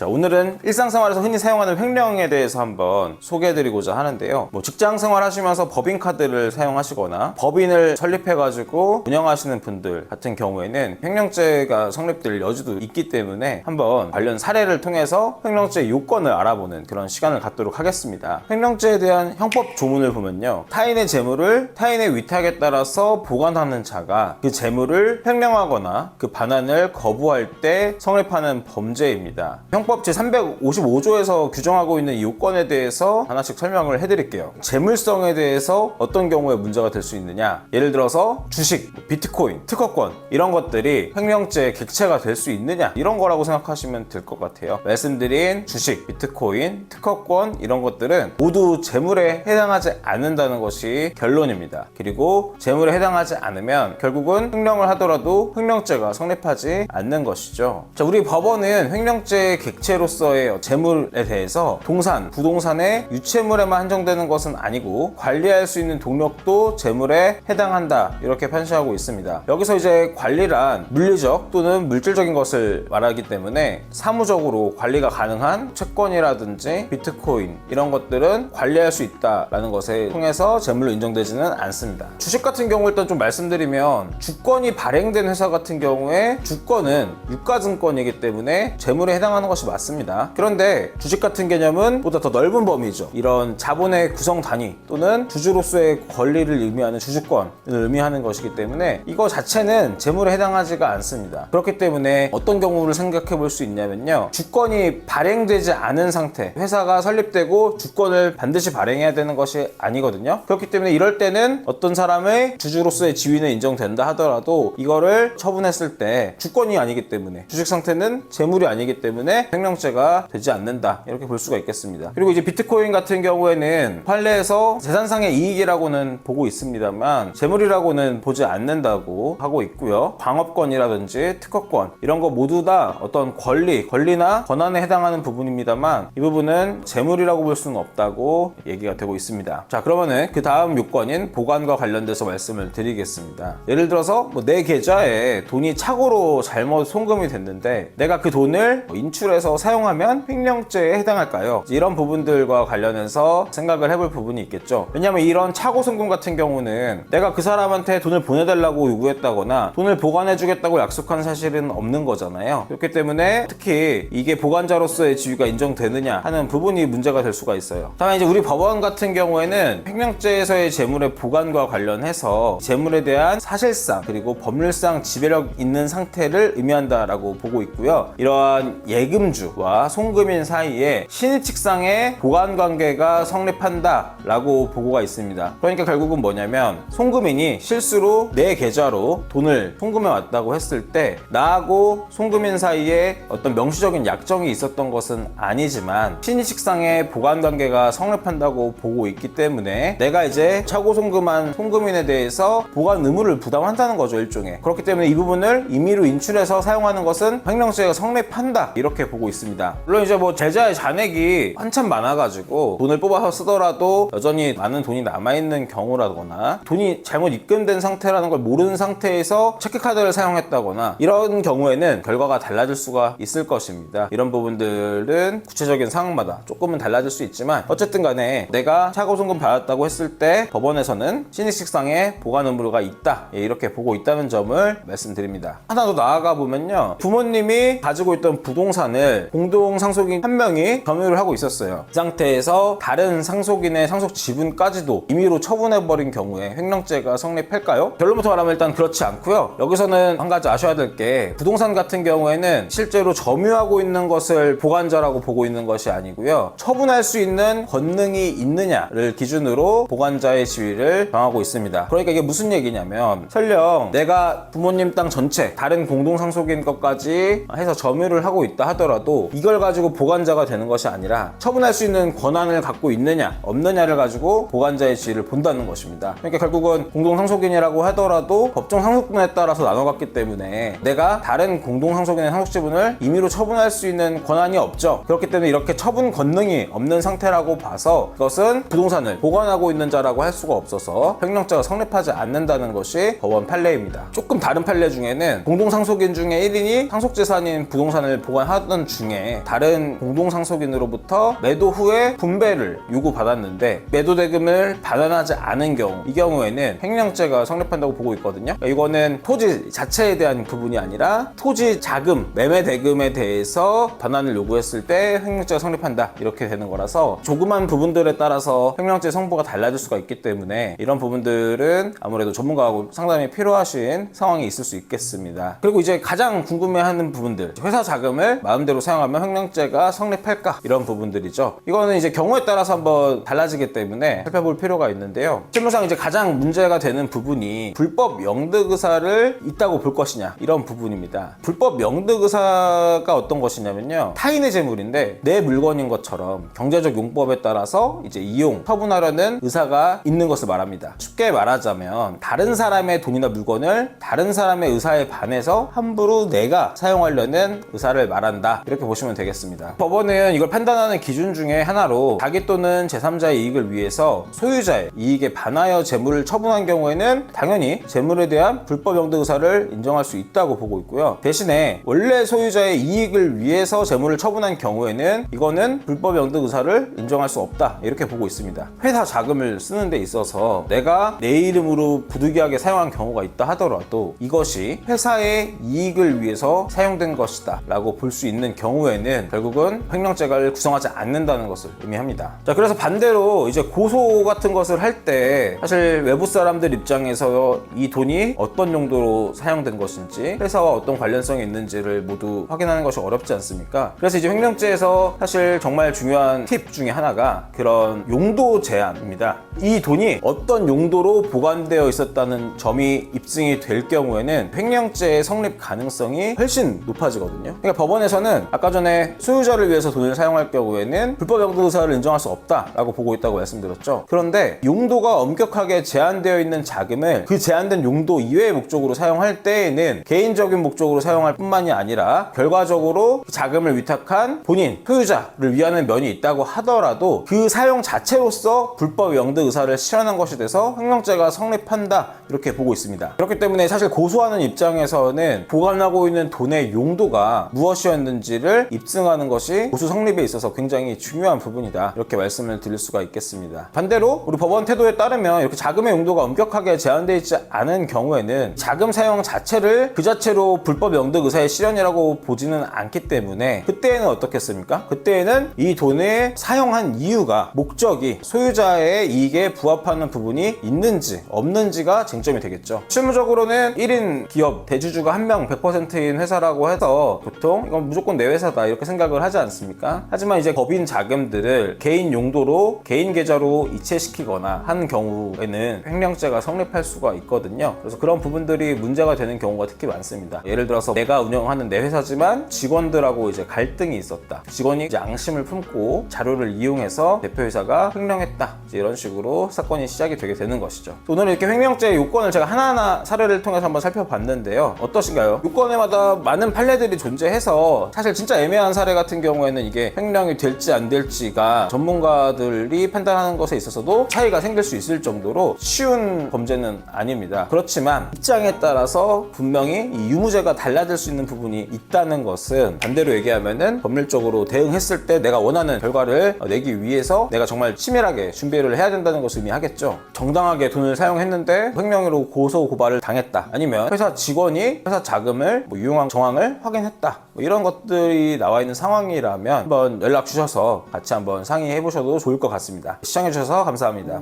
자, 오늘은 일상생활에서 흔히 사용하는 횡령에 대해서 한번 소개해드리고자 하는데요. 직장생활 하시면서 법인카드를 사용하시거나 법인을 설립해가지고 운영하시는 분들 같은 경우에는 횡령죄가 성립될 여지도 있기 때문에 한번 관련 사례를 통해서 횡령죄 요건을 알아보는 그런 시간을 갖도록 하겠습니다. 횡령죄에 대한 형법 조문을 보면요, 타인의 재물을 타인의 위탁에 따라서 보관하는 자가 그 재물을 횡령하거나 그 반환을 거부할 때 성립하는 범죄입니다. 형법 제355조에서 규정하고 있는 이 요건에 대해서 하나씩 설명을 해드릴게요. 재물성에 대해서 어떤 경우에 문제가 될 수 있느냐, 예를 들어서 주식, 비트코인, 특허권 이런 것들이 횡령죄의 객체가 될 수 있느냐, 이런 거라고 생각하시면 될 것 같아요. 말씀드린 주식, 비트코인, 특허권 이런 것들은 모두 재물에 해당하지 않는다는 것이 결론입니다. 그리고 재물에 해당하지 않으면 결국은 횡령을 하더라도 횡령죄가 성립하지 않는 것이죠. 자, 우리 법원은 횡령죄의 객체로서의 재물에 대해서 동산, 부동산의 유체물에만 한정되는 것은 아니고 관리할 수 있는 동력도 재물에 해당한다, 이렇게 판시하고 있습니다. 여기서 이제 관리란 물리적 또는 물질적인 것을 말하기 때문에 사무적으로 관리가 가능한 채권이라든지 비트코인 이런 것들은 관리할 수 있다라는 것에 통해서 재물로 인정되지는 않습니다. 주식 같은 경우 일단 좀 말씀드리면, 주권이 발행된 회사 같은 경우에 주권은 유가증권이기 때문에 재물에 해당하는 것이 맞습니다. 그런데 주식 같은 개념은 보다 더 넓은 범위죠. 이런 자본의 구성 단위 또는 주주로서의 권리를 의미하는 주주권을 의미하는 것이기 때문에 이거 자체는 재물에 해당하지가 않습니다. 그렇기 때문에 어떤 경우를 생각해 볼 수 있냐면요, 주권이 발행되지 않은 상태, 회사가 설립되고 주권을 반드시 발행해야 되는 것이 아니거든요. 그렇기 때문에 이럴 때는 어떤 사람의 주주로서의 지위는 인정된다 하더라도 이거를 처분했을 때 주권이 아니기 때문에, 주식 상태는 재물이 아니기 때문에 횡령죄가 되지 않는다, 이렇게 볼 수가 있겠습니다. 그리고 이제 비트코인 같은 경우에는 판례에서 재산상의 이익이라고는 보고 있습니다만 재물이라고는 보지 않는다고 하고 있고요. 광업권이라든지 특허권 이런 거 모두 다 어떤 권리나 권한에 해당하는 부분입니다만 이 부분은 재물이라고 볼 수는 없다고 얘기가 되고 있습니다. 자, 그러면은 그 다음 요건인 보관과 관련돼서 말씀을 드리겠습니다. 예를 들어서 내 계좌에 돈이 착오로 잘못 송금이 됐는데 내가 그 돈을 인출해서 사용하면 횡령죄에 해당할까요? 이런 부분들과 관련해서 생각을 해볼 부분이 있겠죠. 왜냐하면 이런 착오 송금 같은 경우는 내가 그 사람한테 돈을 보내달라고 요구했다거나 돈을 보관해주겠다고 약속한 사실은 없는 거잖아요. 그렇기 때문에 특히 이게 보관자로서의 지위가 인정되느냐 하는 부분이 문제가 될 수가 있어요. 다만 이제 우리 법원 같은 경우에는 횡령죄에서의 재물의 보관과 관련해서 재물에 대한 사실상 그리고 법률상 지배력 있는 상태를 의미한다라고 보고 있고요. 이러한 예금주와 송금인 사이에 신의칙상의 보관 관계가 성립한다라고 보고가 있습니다. 그러니까 결국은 뭐냐면, 송금인이 실수로 내 계좌로 돈을 송금해 왔다고 했을 때 나하고 송금인 사이에 어떤 명시적인 약정이 있었던 것은 아니지만 신의칙상의 보관 관계가 성립한다고 보고 있기 때문에 내가 이제 착오 송금한 송금인에 대해서 보관 의무를 부담한다는 거죠, 일종의. 그렇기 때문에 이 부분을 임의로 인출해서 사용하는 것은 횡령죄가 성립한다, 이렇게 보고 있습니다. 물론 이제 제자의 잔액이 한참 많아가지고 돈을 뽑아서 쓰더라도 여전히 많은 돈이 남아있는 경우라거나 돈이 잘못 입금된 상태라는 걸 모르는 상태에서 체크카드를 사용했다거나 이런 경우에는 결과가 달라질 수가 있을 것입니다. 이런 부분들은 구체적인 상황마다 조금은 달라질 수 있지만 어쨌든 간에 내가 착오 송금 받았다고 했을 때 법원에서는 신의식상의 보관 의무가 있다, 이렇게 보고 있다는 점을 말씀드립니다. 하나 더 나아가 보면요, 부모님이 가지고 있던 부동산을 공동 상속인 한 명이 점유를 하고 있었어요. 이 상태에서 다른 상속인의 상속 지분까지도 임의로 처분해버린 경우에 횡령죄가 성립할까요? 결론부터 말하면 일단 그렇지 않고요. 여기서는 한 가지 아셔야 될 게, 부동산 같은 경우에는 실제로 점유하고 있는 것을 보관자라고 보고 있는 것이 아니고요, 처분할 수 있는 권능이 있느냐를 기준으로 보관자의 지위를 정하고 있습니다. 그러니까 이게 무슨 얘기냐면, 설령 내가 부모님 땅 전체 다른 공동상속인 것까지 해서 점유를 하고 있다 하더라도 이걸 가지고 보관자가 되는 것이 아니라 처분할 수 있는 권한을 갖고 있느냐 없느냐를 가지고 보관자의 지위를 본다는 것입니다. 그러니까 결국은 공동상속인이라고 하더라도 법정 상속분에 따라서 나눠갔기 때문에 내가 다른 공동상속인의 상속지분을 임의로 처분할 수 있는 권한이 없죠. 그렇기 때문에 이렇게 처분 권능이 없는 상태라고 봐서 그것은 부동산을 보관하고 있는 자라고 할 수가 없어서 횡령죄가 성립하지 않는다는 것이 법원 판례입니다. 조금 다른 판례 중에는 공동상속인 중에 1인이 상속재산인 부동산을 보관하던 기간 중에 다른 공동상속인으로부터 매도 후에 분배를 요구받았는데 매도 대금을 반환하지 않은 경우, 이 경우에는 횡령죄가 성립한다고 보고 있거든요. 이거는 토지 자체에 대한 부분이 아니라 토지 자금, 매매 대금에 대해서 반환을 요구했을 때 횡령죄가 성립한다, 이렇게 되는 거라서 조그만 부분들에 따라서 횡령죄 성부가 달라질 수가 있기 때문에 이런 부분들은 아무래도 전문가하고 상담이 필요하신 상황이 있을 수 있겠습니다. 그리고 이제 가장 궁금해하는 부분들, 회사 자금을 마음대로 사용하면 횡령죄가 성립할까, 이런 부분들이죠. 이거는 이제 경우에 따라서 한번 달라지기 때문에 살펴볼 필요가 있는데요. 실무상 이제 가장 문제가 되는 부분이 불법 영득 의사를 있다고 볼 것이냐, 이런 부분입니다. 불법 영득 의사가 어떤 것이냐면요, 타인의 재물인데 내 물건인 것처럼 경제적 용법에 따라서 이제 이용, 처분하려는 의사가 있는 것을 말합니다. 쉽게 말하자면 다른 사람의 돈이나 물건을 다른 사람의 의사에 반해서 함부로 내가 사용하려는 의사를 말한다, 이렇게 보시면 되겠습니다. 법원은 이걸 판단하는 기준 중에 하나로 자기 또는 제3자의 이익을 위해서 소유자의 이익에 반하여 재물을 처분한 경우에는 당연히 재물에 대한 불법 영득 의사를 인정할 수 있다고 보고 있고요. 대신에 원래 소유자의 이익을 위해서 재물을 처분한 경우에는 이거는 불법 영득 의사를 인정할 수 없다, 이렇게 보고 있습니다. 회사 자금을 쓰는 데 있어서 내가 내 이름으로 부득이하게 사용한 경우가 있다 하더라도 이것이 회사의 이익을 위해서 사용된 것이다 라고 볼 수 있는 경우에는 결국은 횡령죄를 구성하지 않는다는 것을 의미합니다. 자, 그래서 반대로 이제 고소 같은 것을 할 때 사실 외부 사람들 입장에서 이 돈이 어떤 용도로 사용된 것인지, 회사와 어떤 관련성이 있는지를 모두 확인하는 것이 어렵지 않습니까? 그래서 이제 횡령죄에서 사실 정말 중요한 팁 중에 하나가 그런 용도 제한입니다. 이 돈이 어떤 용도로 보관되어 있었다는 점이 입증이 될 경우에는 횡령죄의 성립 가능성이 훨씬 높아지거든요. 그러니까 법원에서는 아까 전에 소유자를 위해서 돈을 사용할 경우에는 불법 영득 의사를 인정할 수 없다라고 보고 있다고 말씀드렸죠. 그런데 용도가 엄격하게 제한되어 있는 자금을 그 제한된 용도 이외의 목적으로 사용할 때에는 개인적인 목적으로 사용할 뿐만이 아니라 결과적으로 자금을 위탁한 본인, 소유자를 위하는 면이 있다고 하더라도 그 사용 자체로서 불법 영득 의사를 실현한 것이 돼서 횡령죄가 성립한다, 이렇게 보고 있습니다. 그렇기 때문에 사실 고소하는 입장에서는 보관하고 있는 돈의 용도가 무엇이었는지를 입증하는 것이 고소 성립에 있어서 굉장히 중요한 부분이다, 이렇게 말씀을 드릴 수가 있겠습니다. 반대로 우리 법원 태도에 따르면 이렇게 자금의 용도가 엄격하게 제한되어 있지 않은 경우에는 자금 사용 자체를 그 자체로 불법 영득 의사의 실현이라고 보지는 않기 때문에 그때에는 어떻겠습니까? 그때에는 이 돈을 사용한 이유가, 목적이 소유자의 이익에 부합하는 부분이 있는지 없는지가 쟁점이 되겠죠. 실무적으로는 1인 기업 대주주가 한 명 100%인 회사라고 해서 보통 이건 무조건 내 회사다, 이렇게 생각을 하지 않습니까? 하지만 이제 법인 자금들을 개인 용도로 개인 계좌로 이체시키거나 하는 경우에는 횡령죄가 성립할 수가 있거든요. 그래서 그런 부분들이 문제가 되는 경우가 특히 많습니다. 예를 들어서 내가 운영하는 내 회사지만 직원들하고 이제 갈등이 있었다, 직원이 이제 앙심을 품고 자료를 이용해서 대표이사가 횡령했다, 이제 이런 식으로 사건이 시작이 되게 되는 것이죠. 오늘 이렇게 횡령죄의 요건을 제가 하나하나 사례를 통해서 한번 살펴봤는데요. 어떠신가요? 요건에마다 많은 판례들이 존재해서 사실 진짜 애매한 사례 같은 경우에는 이게 횡령이 될지 안 될지가 전문가들이 판단하는 것에 있어서도 차이가 생길 수 있을 정도로 쉬운 범죄는 아닙니다. 그렇지만 입장에 따라서 분명히 이 유무죄가 달라질 수 있는 부분이 있다는 것은, 반대로 얘기하면은 법률적으로 대응했을 때 내가 원하는 결과를 내기 위해서 내가 정말 치밀하게 준비를 해야 된다는 것을 의미하겠죠. 정당하게 돈을 사용했는데 횡령으로 고소 고발을 당했다, 아니면 회사 직원이 회사 자금을 유용한 정황을 확인했다, 이런 것들이 나와 있는 상황이라면 한번 연락 주셔서 같이 한번 상의해 보셔도 좋을 것 같습니다. 시청해 주셔서 감사합니다.